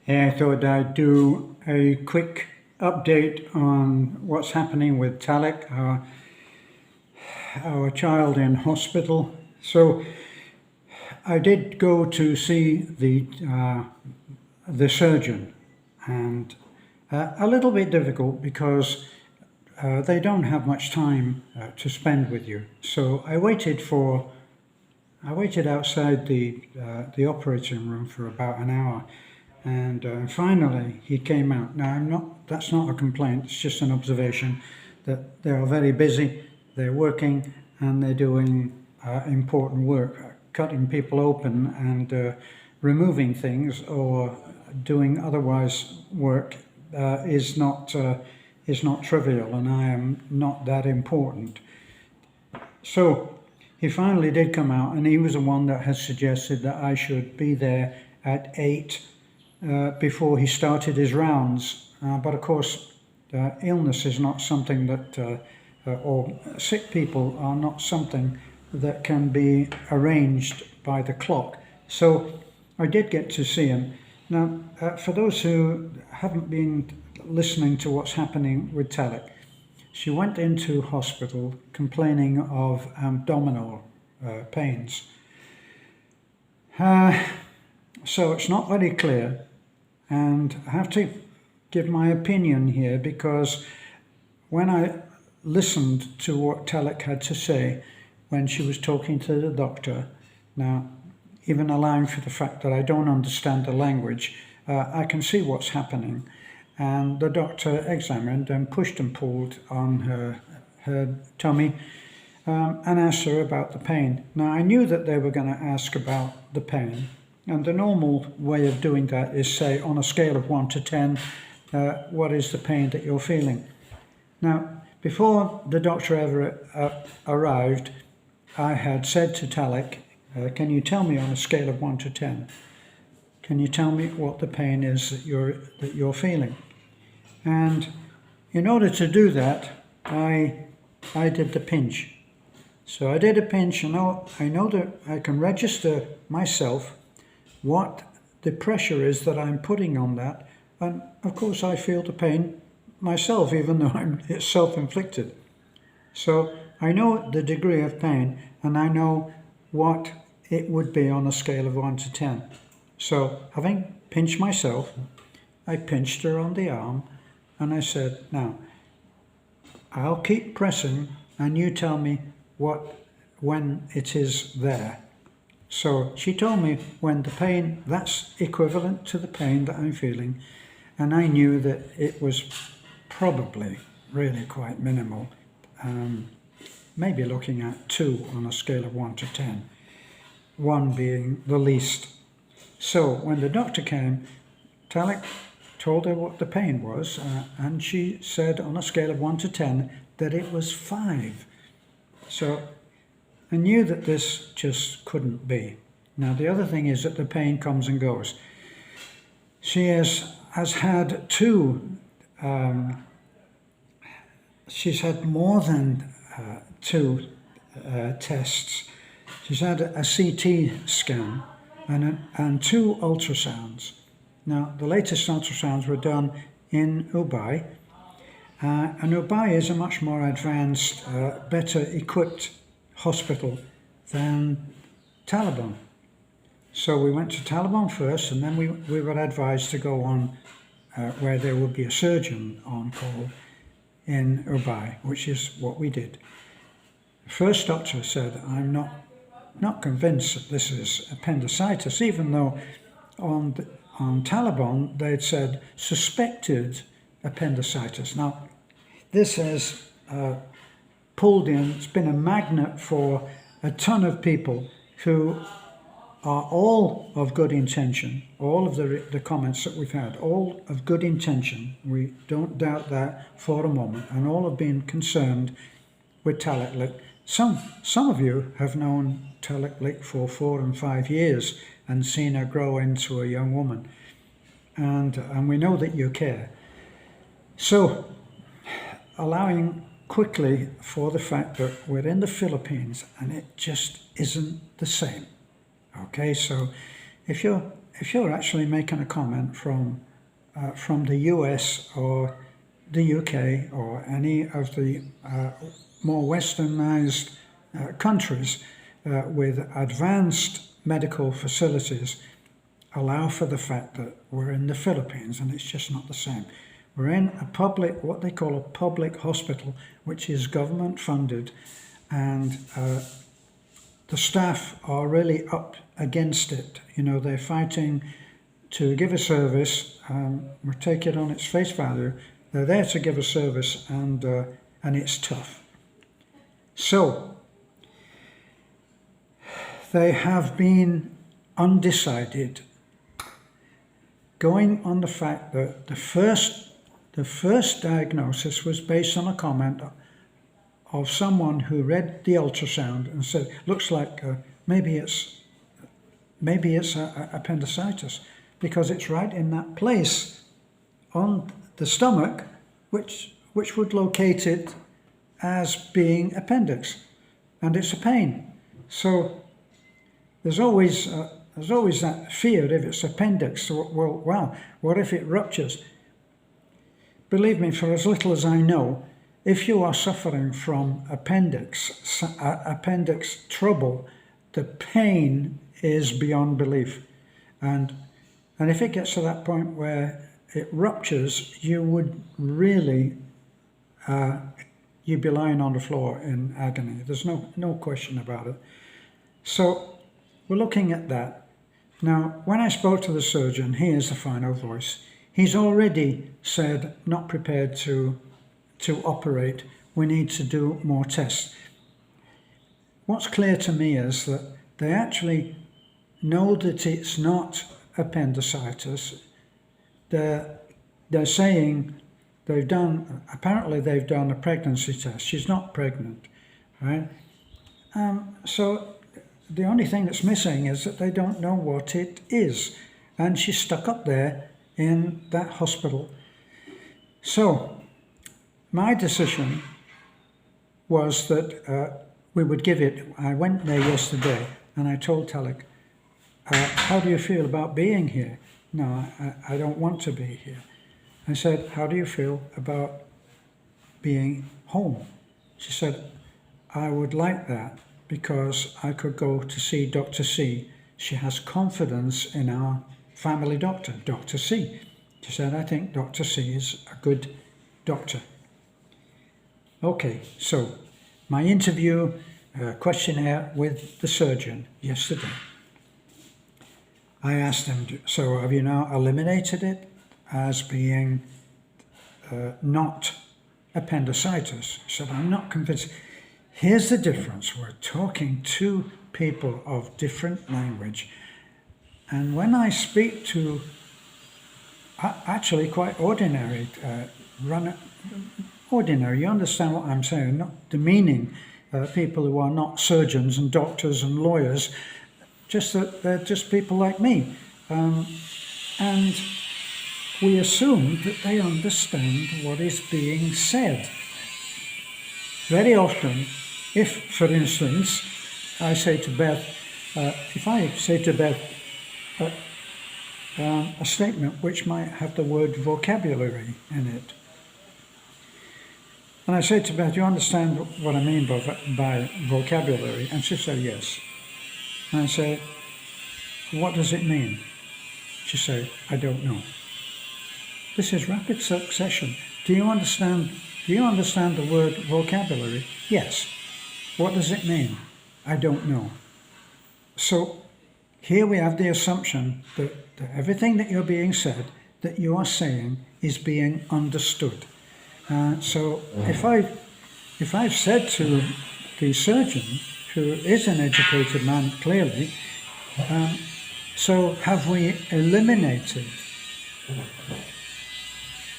I thought I'd do a quick update on what's happening with Talik, our child in hospital. So I did go to see the surgeon, and a little bit difficult because they don't have much time to spend with you. So I waited outside the operating room for about an hour, and finally he came out. Now that's not a complaint, it's just an observation that they are very busy, they're working and they're doing important work, cutting people open and removing things or doing otherwise work is not trivial, and I am not that important. So he finally did come out, and he was the one that had suggested that I should be there at 8 before he started his rounds. But of course, illness is not something that, or sick people are not something that can be arranged by the clock. So I did get to see him. Now, for those who haven't been listening to what's happening with Talik, she went into hospital complaining of abdominal pains. So it's not very clear, and I have to give my opinion here because when I listened to what Talik had to say when she was talking to the doctor, now even allowing for the fact that I don't understand the language, I can see what's happening. And the doctor examined and pushed and pulled on her tummy and asked her about the pain. Now, I knew that they were going to ask about the pain, and the normal way of doing that is say, on a scale of 1 to 10, what is the pain that you're feeling? Now, before the doctor ever arrived, I had said to Talik, can you tell me on a scale of 1 to 10? Can you tell me what the pain is that you're feeling? And in order to do that, I did the pinch. So I did a pinch, and I know that I can register myself what the pressure is that I'm putting on that. And of course I feel the pain myself, even though it's self-inflicted. So I know the degree of pain, and I know what it would be on a scale of 1 to 10. So having pinched myself, I pinched her on the arm, and I said, now, I'll keep pressing and you tell me when it is there. So she told me when the pain, that's equivalent to the pain that I'm feeling, and I knew that it was probably really quite minimal, maybe looking at 2 on a scale of 1 to 10, 1 being the least. So when the doctor came, Talik told her what the pain was, and she said on a scale of 1 to 10 that it was 5. So I knew that this just couldn't be. Now the other thing is that the pain comes and goes. She has had she's had more than 2 tests. She's had a CT scan and 2 ultrasounds. Now, the latest ultrasounds were done in Dubai, and Dubai is a much more advanced, better equipped hospital than Taliban. So we went to Taliban first, and then we were advised to go on where there would be a surgeon on call in Dubai, which is what we did. The first doctor said, I'm not convinced that this is appendicitis, even though on Taliban they'd said suspected appendicitis. Now, this has pulled in, it's been a magnet for a ton of people who are all of good intention. All of the comments that we've had, all of good intention, we don't doubt that for a moment, and all have been concerned with Taliklik. Some of you have known Taliklik for 4 and 5 years and seen her grow into a young woman, and we know that you care. So, allowing quickly for the fact that we're in the Philippines and it just isn't the same. Okay, so if you're actually making a comment from the US or the UK or any of the more westernized countries with advanced medical facilities, allow for the fact that we're in the Philippines and it's just not the same. We're in a public, what they call a public hospital, which is government funded, and the staff are really up against it. You know, they're fighting to give a service. We take it on its face value. They're there to give a service, and it's tough. So they have been undecided, going on the fact that the first diagnosis was based on a comment of someone who read the ultrasound and said, looks like maybe it's appendicitis, because it's right in that place on the stomach which would locate it as being appendix, and it's a pain. So there's always that fear if it's appendix. So, well, what if it ruptures? Believe me, for as little as I know, if you are suffering from appendix trouble, the pain is beyond belief. And if it gets to that point where it ruptures, you would really, you'd be lying on the floor in agony. There's no question about it. So we're looking at that. Now, when I spoke to the surgeon, he is the final voice. He's already said, not prepared to operate. We need to do more tests. What's clear to me is that they actually know that it's not appendicitis. They're saying apparently they've done a pregnancy test. She's not pregnant, right? So the only thing that's missing is that they don't know what it is. And she's stuck up there in that hospital. So my decision was that we would give it. I went there yesterday and I told Talik, how do you feel about being here? No, I don't want to be here. I said, how do you feel about being home? She said, I would like that because I could go to see Dr. C. She has confidence in our family doctor, Dr. C. She said, I think Dr. C is a good doctor. Okay, so my interview questionnaire with the surgeon yesterday. I asked him, so have you now eliminated it as being not appendicitis? He said, I'm not convinced. Here's the difference. We're talking to people of different language. And when I speak to actually quite ordinary, ordinary, you understand what I'm saying, not demeaning people who are not surgeons and doctors and lawyers, just that they're just people like me. And we assume that they understand what is being said. Very often, if, for instance, I say to Beth, if I say to Beth a statement which might have the word vocabulary in it, and I say to Beth, you understand what I mean by vocabulary? And she said, yes. And I say, what does it mean? She said, I don't know. This is rapid succession. Do you understand the word vocabulary? Yes. What does it mean? I don't know. So here we have the assumption that everything that you're being said, that you are saying, is being understood. So if I've said to the surgeon, who is an educated man clearly, so have we eliminated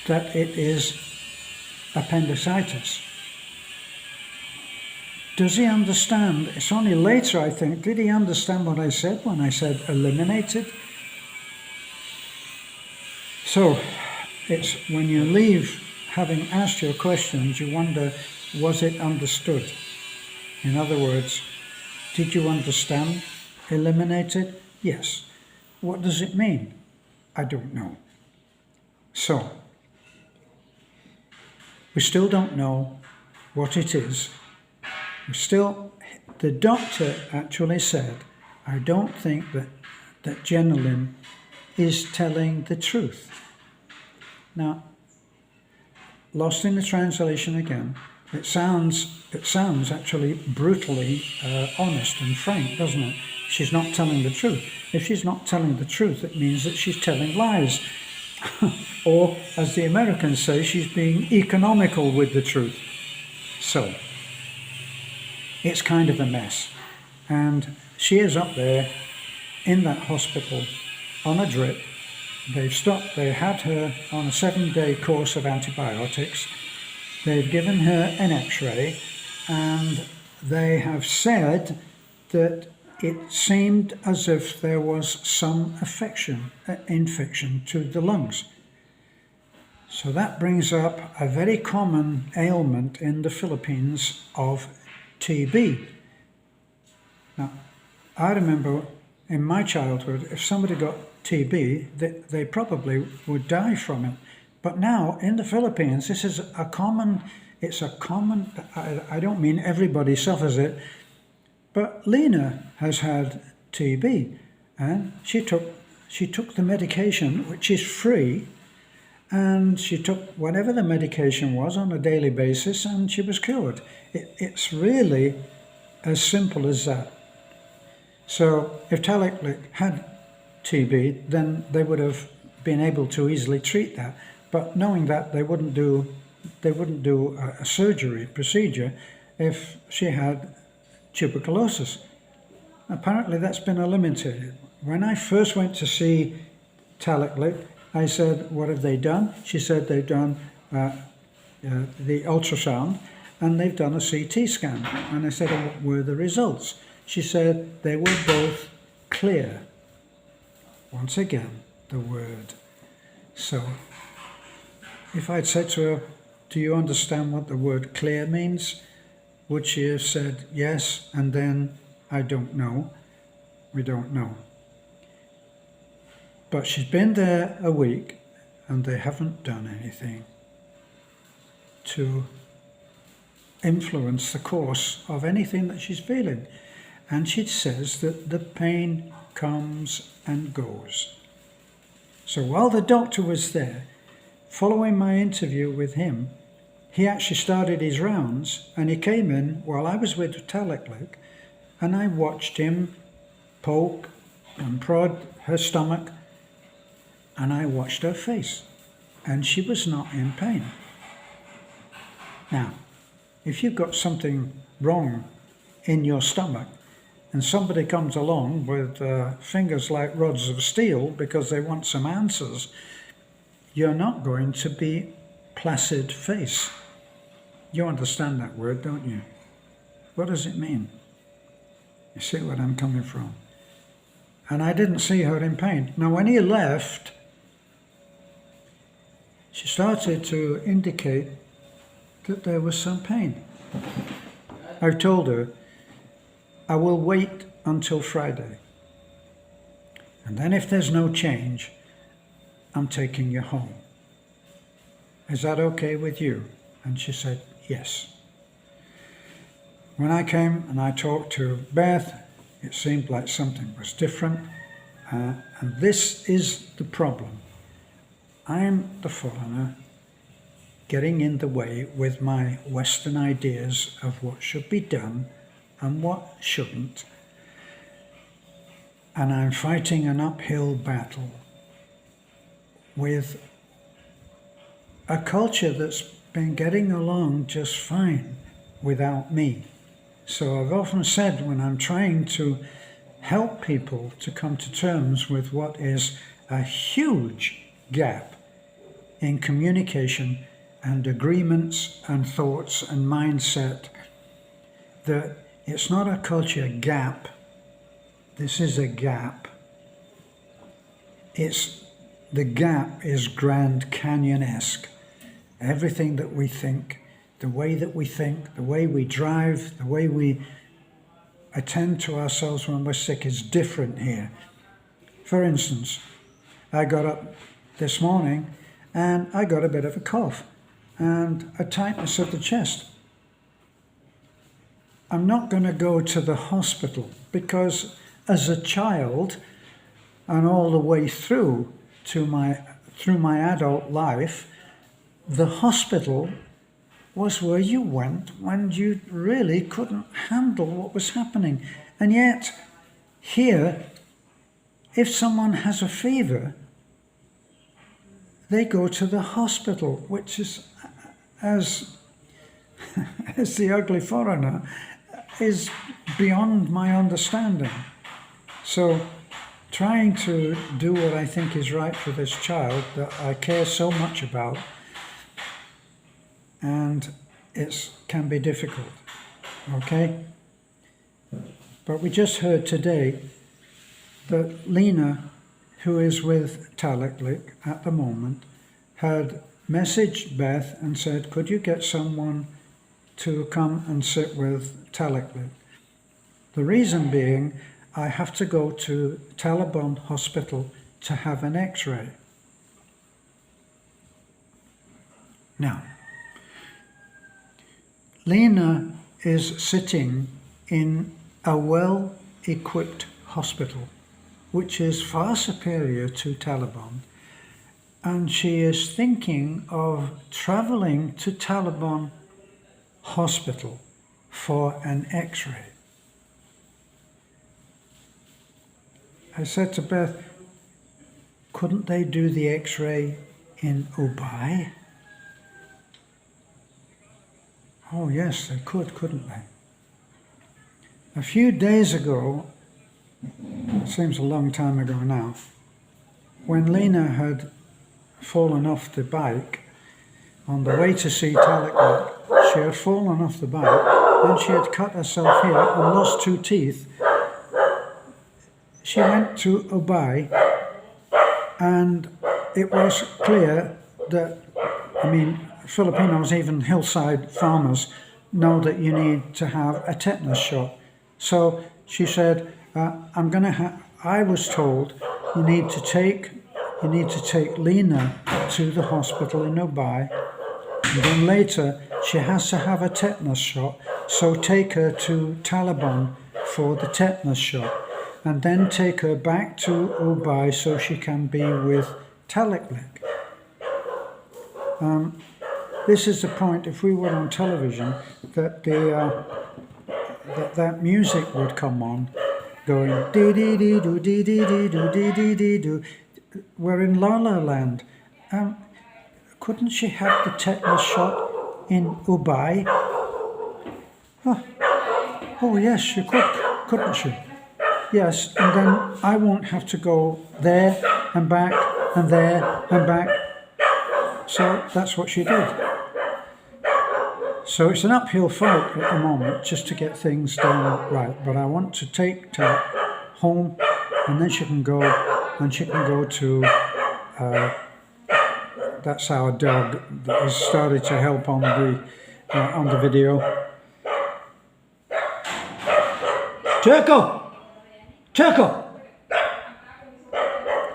that it is appendicitis? Does he understand? It's only later, I think, did he understand what I said when I said eliminated? So it's when you leave having asked your questions, you wonder, was it understood? In other words, did you understand eliminated? Yes. What does it mean? I don't know. So, we still don't know what it is. The doctor actually said, I don't think that Jenilyn is telling the truth. Now, lost in the translation again, it sounds actually brutally honest and frank, doesn't it? She's not telling the truth. If she's not telling the truth, it means that she's telling lies. Or, as the Americans say, she's being economical with the truth. So, it's kind of a mess. And she is up there in that hospital on a drip. They had her on a 7-day course of antibiotics. They've given her an x-ray, and they have said that it seemed as if there was some infection to the lungs. So that brings up a very common ailment in the Philippines of TB. Now, I remember in my childhood, if somebody got TB, they probably would die from it. But now, in the Philippines, this is a common, I don't mean everybody suffers it, but Lena has had TB, and she took the medication, which is free, and she took whatever the medication was on a daily basis, and she was cured. It's really as simple as that. So if Taliklik had TB, then they would have been able to easily treat that. But knowing that, they wouldn't do a surgery procedure if she had tuberculosis. Apparently that's been eliminated. When I first went to see Taliklik, I said, what have they done? She said they've done the ultrasound and they've done a CT scan. And I said, what were the results? She said they were both clear. Once again, the word. So, if I'd said to her, do you understand what the word clear means? Would she have said yes, and then, I don't know. We don't know. But she's been there a week, and they haven't done anything to influence the course of anything that she's feeling. And she says that the pain comes and goes. So while the doctor was there, following my interview with him, he actually started his rounds, and he came in while I was with Taliklik, and I watched him poke and prod her stomach, and I watched her face, and she was not in pain. Now, if you've got something wrong in your stomach, and somebody comes along with fingers like rods of steel because they want some answers, you're not going to be placid face. You understand that word, don't you? What does it mean? You see where I'm coming from? And I didn't see her in pain. Now, when he left, she started to indicate that there was some pain. I told her, I will wait until Friday. And then if there's no change, I'm taking you home. Is that okay with you? And she said, yes. When I came and I talked to Beth, it seemed like something was different. And this is the problem. I'm the foreigner getting in the way with my Western ideas of what should be done and what shouldn't. And I'm fighting an uphill battle with a culture that's been getting along just fine without me. So I've often said when I'm trying to help people to come to terms with what is a huge gap in communication and agreements and thoughts and mindset, that it's not a culture gap. This is a gap. The gap is Grand Canyon-esque. Everything that we think, the way we drive, the way we attend to ourselves when we're sick is different here. For instance, I got up this morning and I got a bit of a cough and a tightness of the chest. I'm not going to go to the hospital because as a child and all the way through my adult life, the hospital was where you went when you really couldn't handle what was happening. And yet, here, if someone has a fever, they go to the hospital, which is, as the ugly foreigner, is beyond my understanding. So, trying to do what I think is right for this child that I care so much about, and it can be difficult, okay? But we just heard today that Lena, who is with Taliklik at the moment, had messaged Beth and said, could you get someone to come and sit with Taliklik? The reason being, I have to go to Taliban hospital to have an x-ray. Now, Lena is sitting in a well-equipped hospital, which is far superior to Taliban, and she is thinking of traveling to Taliban hospital for an x-ray. I said to Beth, couldn't they do the x-ray in Ubay? Oh yes, they could, couldn't they? A few days ago, it seems a long time ago now, when Lena had fallen off the bike on the way to see Taliklik, she had fallen off the bike and she had cut herself here and lost 2 teeth. She went to Ubay and it was clear that, Filipinos, even hillside farmers, know that you need to have a tetanus shot. So she said, I was told you need to take Lena to the hospital in Ubay, and then later she has to have a tetanus shot, so take her to Taliban for the tetanus shot, and then take her back to Ubay so she can be with Taliklik. This is the point, if we were on television, that that music would come on, going dee dee dee doo dee dee dee doo dee dee dee doo. We're in La La Land. Couldn't she have the tetanus shot in Ubay? Oh yes, she could, couldn't she? Yes, and then I won't have to go there and back and there and back. So that's what she did. So it's an uphill fight at the moment just to get things done right. But I want to take her home, and then she can go to, that's our dog that has started to help on the video. Turco!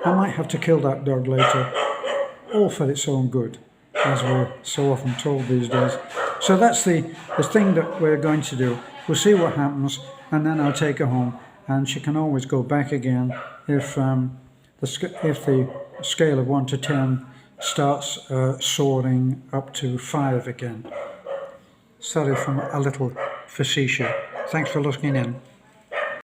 I might have to kill that dog later, all for its own good, as we're so often told these days. So that's the thing that we're going to do. We'll see what happens, and then I'll take her home, and she can always go back again if the scale of 1 to 10 starts soaring up to 5 again. Sorry for a little facetious. Thanks for listening in.